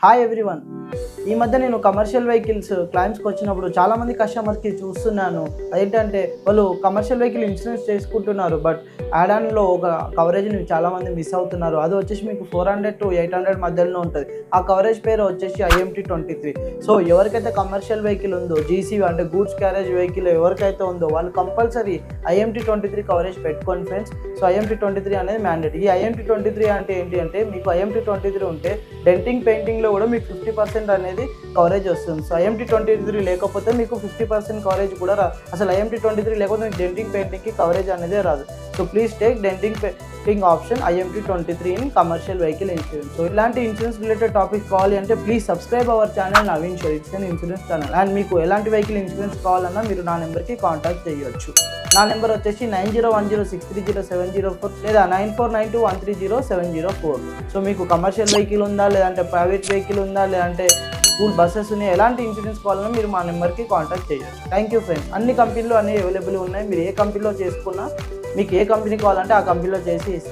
Hi everyone. ఈ మధ్య నేను కమర్షియల్ వెహికల్స్ క్లైమ్స్కి వచ్చినప్పుడు చాలామంది కస్టమర్స్కి చూస్తున్నాను. అదేంటంటే వాళ్ళు కమర్షియల్ వెహికల్ ఇన్సూరెన్స్ చేసుకుంటున్నారు, బట్ యాడ్ ఆన్లో ఒక కవరేజ్ని చాలామంది మిస్ అవుతున్నారు. అది వచ్చేసి మీకు 400 to 800 మధ్యలో ఉంటుంది. ఆ కవరేజ్ పేరు వచ్చేసి IMT23. సో ఎవరికైతే కమర్షియల్ వెహికల్ ఉందో, జీసీ అంటే గూడ్స్ క్యారేజ్ వెహికల్ ఎవరికైతే ఉందో వాళ్ళు కంపల్సరీ IMT23 కవరేజ్ పెట్టుకోండి ఫ్రెండ్స్. సో IMT23 అనేది మ్యాండేట్. ఈ IMT23 అంటే ఏంటి అంటే, మీకు IMT23 ఉంటే డెంటింగ్ పెయింటింగ్లో కూడా మీకు 50% అనేది కవరేజ్ వస్తుంది. సో IMT23 లేకపోతే మీకు 50% కవరేజ్ కూడా రాదు. అసలు IMT23 లేకపోతే మీకు డెంటింగ్ పెయింటింగ్కి కవరేజ్ అనేది రాదు. So please take denting painting option IMT23 in commercial vehicle insurance. So ఇలాంటి ఇన్సూరెన్స్ రిలేటెడ్ టాపిక్ కావాలి అంటే please subscribe our channel Naveen Shore. It's an insurance channel. And మీకు ఎలాంటి వెహికల్ ఇన్సూరెన్స్ కావాలన్నా మీరు నా నెంబర్కి కాంటాక్ట్ చేయొచ్చు. నా నెంబర్ వచ్చేసి 9010630704 లేదా 9492130704. సో మీకు కమర్షియల్ వెహికల్ ఉందా, లేదంటే ప్రైవేట్ వెహికల్ ఉందా, లేదంటే స్కూల్ బస్సెస్ ఉన్నాయి, ఎలాంటి ఇన్సూరెన్స్ కావాలన్నా మీరు మా నెంబర్కి కాంటాక్ట్ చేయొచ్చు. Thank you friends. అన్ని కంపెనీలు అన్నీ అవైలబుల్ ఉన్నాయి. మీరు ఏ కంపెనీలో చేసుకున్నా మీకు ఏ కంపెనీ కావాలంటే ఆ కంపెనీలో చేసి ఇస్తాం.